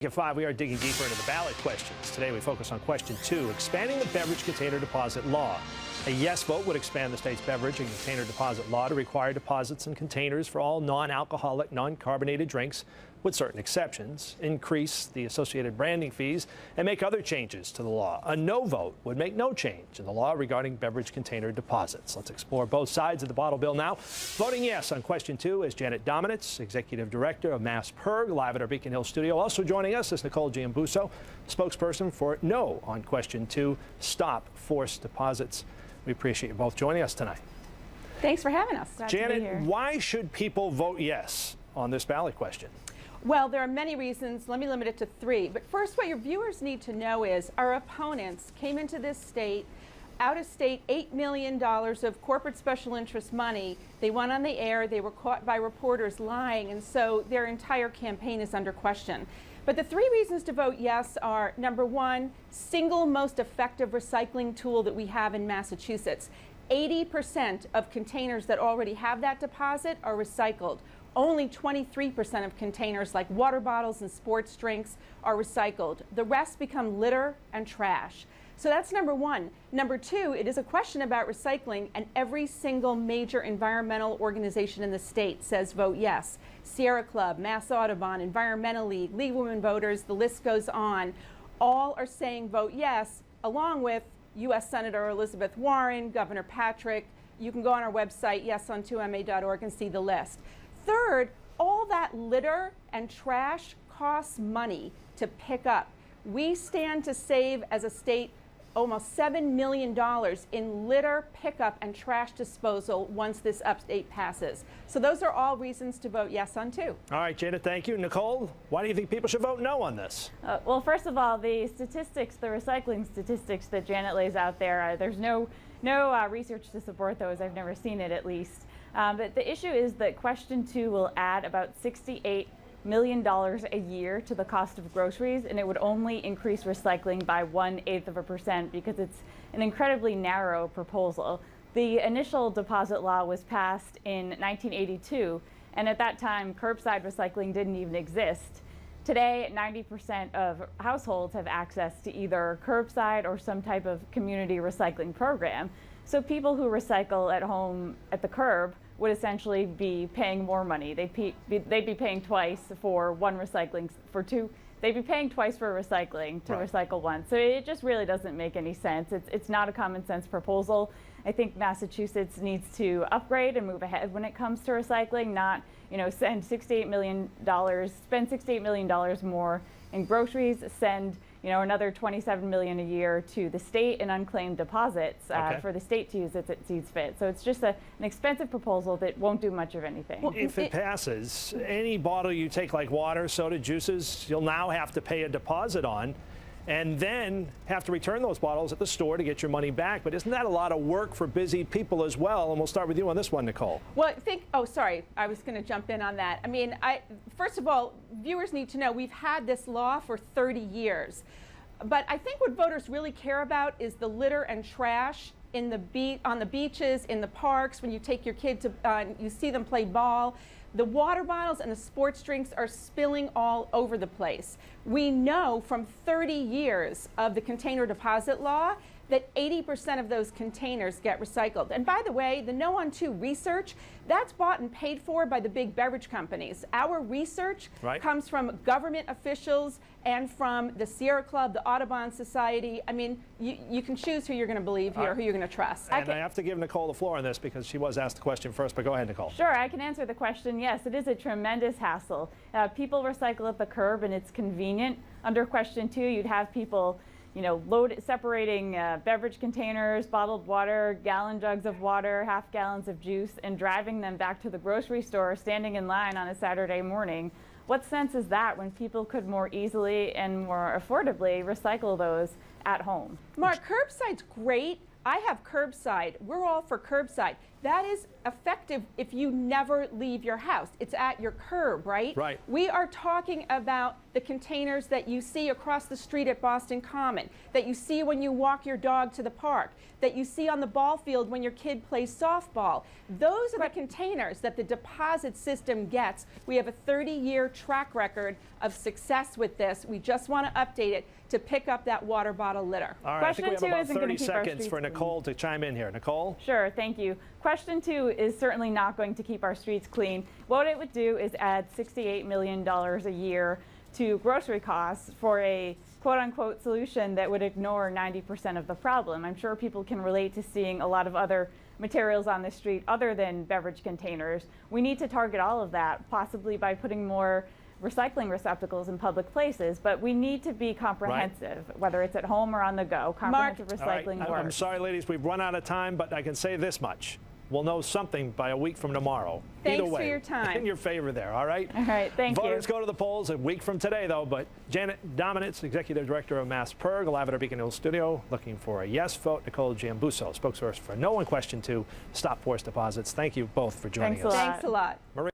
At 5, we are digging deeper into the ballot questions. Today we focus on question 2, expanding the beverage container deposit law. A yes vote would expand the state's beverage and container deposit law to require deposits in containers for all non-alcoholic, non-carbonated drinks, with certain exceptions, increase the associated branding fees, and make other changes to the law. A no vote would make no change in the law regarding beverage container deposits. Let's explore both sides of the bottle bill now. Voting yes on question 2 is Janet Dominitz, Executive Director of MassPIRG, live at our Beacon Hill studio. Also joining us is Nicole Giambusso, spokesperson for no on question 2, stop forced deposits. We appreciate you both joining us tonight. Thanks for having us. Glad to be here. Janet, why should people vote yes on this ballot question? Well, there are many reasons. Let me limit it to 3. But first, what your viewers need to know is our opponents came into this state, out of state, $8 million of corporate special interest money. They went on the air. They were caught by reporters lying. And so their entire campaign is under question. But the 3 reasons to vote yes are, number 1, single most effective recycling tool that we have in Massachusetts. 80% of containers that already have that deposit are recycled. Only 23% of containers like water bottles and sports drinks are recycled. The rest become litter and trash. So that's number 1. Number 2, it is a question about recycling, and every single major environmental organization in the state says vote yes. Sierra Club, Mass Audubon, Environmental League, League of Women Voters, the list goes on. All are saying vote yes, along with U.S. Senator Elizabeth Warren, Governor Patrick. You can go on our website, yeson2ma.org, and see the list. Third, all that litter and trash costs money to pick up. We stand to save, as a state, almost $7 million in litter pickup and trash disposal once this update passes. So those are all reasons to vote yes on 2. All right, Janet, thank you. Nicole, why do you think people should vote no on this? Well, first of all, the statistics, the recycling statistics that Janet lays out there, there's no research to support those. I've never seen it, at least. But the issue is that question 2 will add about $68 million a year to the cost of groceries, and it would only increase recycling by 0.1% because it's an incredibly narrow proposal. The initial deposit law was passed in 1982, and at that time, curbside recycling didn't even exist. Today, 90% of households have access to either curbside or some type of community recycling program. So people who recycle at home at the curb would essentially be paying more money. They'd be paying twice for they'd be paying twice for recycling to recycle once. So it just really doesn't make any sense. It's not a common sense proposal. I think Massachusetts needs to upgrade and move ahead when it comes to recycling, not spend $68 million more in groceries, send another $27 million a year to the state in unclaimed deposits for the state to use as it sees fit. So it's just an expensive proposal that won't do much of anything. Well, if it passes, any bottle you take, like water, soda, juices, you'll now have to pay a deposit on, and then have to return those bottles at the store to get your money back. But isn't that a lot of work for busy people as well? And we'll start with you on this one, Nicole. Well, sorry, I was going to jump in on that. I mean, first of all, viewers need to know we've had this law for 30 years. But I think what voters really care about is the litter and trash on the beaches, in the parks, when you take your kid to, you see them play ball. The water bottles and the sports drinks are spilling all over the place. We know from 30 years of the container deposit law that 80% of those containers get recycled. And by the way, the No on 2 research, that's bought and paid for by the big beverage companies. Our research comes from government officials and from the Sierra Club, the Audubon Society. I mean, you can choose who you're going to believe here, who you're going to trust. And I have to give Nicole the floor on this because she was asked the question first, but go ahead, Nicole. Sure, I can answer the question. Yes, it is a tremendous hassle. People recycle at the curb and it's convenient. Under question 2, you'd have people separating beverage containers, bottled water, gallon jugs of water, half gallons of juice, and driving them back to the grocery store, standing in line on a Saturday morning. What sense is that when people could more easily and more affordably recycle those at home? Mark, curbside's great. I have curbside. We're all for curbside. That is effective if you never leave your house. It's at your curb, right? Right. We are talking about the containers that you see across the street at Boston Common, that you see when you walk your dog to the park, that you see on the ball field when your kid plays softball. Those are the containers that the deposit system gets. We have a 30-year track record of success with this. We just want to update it to pick up that water bottle litter. All right, I think we have Question two about isn't gonna 30 keep our seconds for streets Nicole to chime in here. Nicole? Sure, thank you. Question 2 is certainly not going to keep our streets clean. What it would do is add $68 million a year to grocery costs for a quote-unquote solution that would ignore 90% of the problem. I'm sure people can relate to seeing a lot of other materials on the street other than beverage containers. We need to target all of that, possibly by putting more recycling receptacles in public places, but we need to be comprehensive, whether it's at home or on the go. Comprehensive All right, recycling I'm works. sorry, ladies, we've run out of time, but I can say this much. We'll know something by a week from tomorrow. Thanks Either way, for your time. in your favor there, all right? All right, thank you. Voters go to the polls a week from today, though, but Janet Dominitz, Executive Director of Mass Perg, live at our Beacon Hill studio, looking for a yes vote. Nicole Giambusso, spokesperson for No on Question 2, Stop Forced Deposits. Thank you both for joining Thanks a us. lot. Thanks a lot. Marie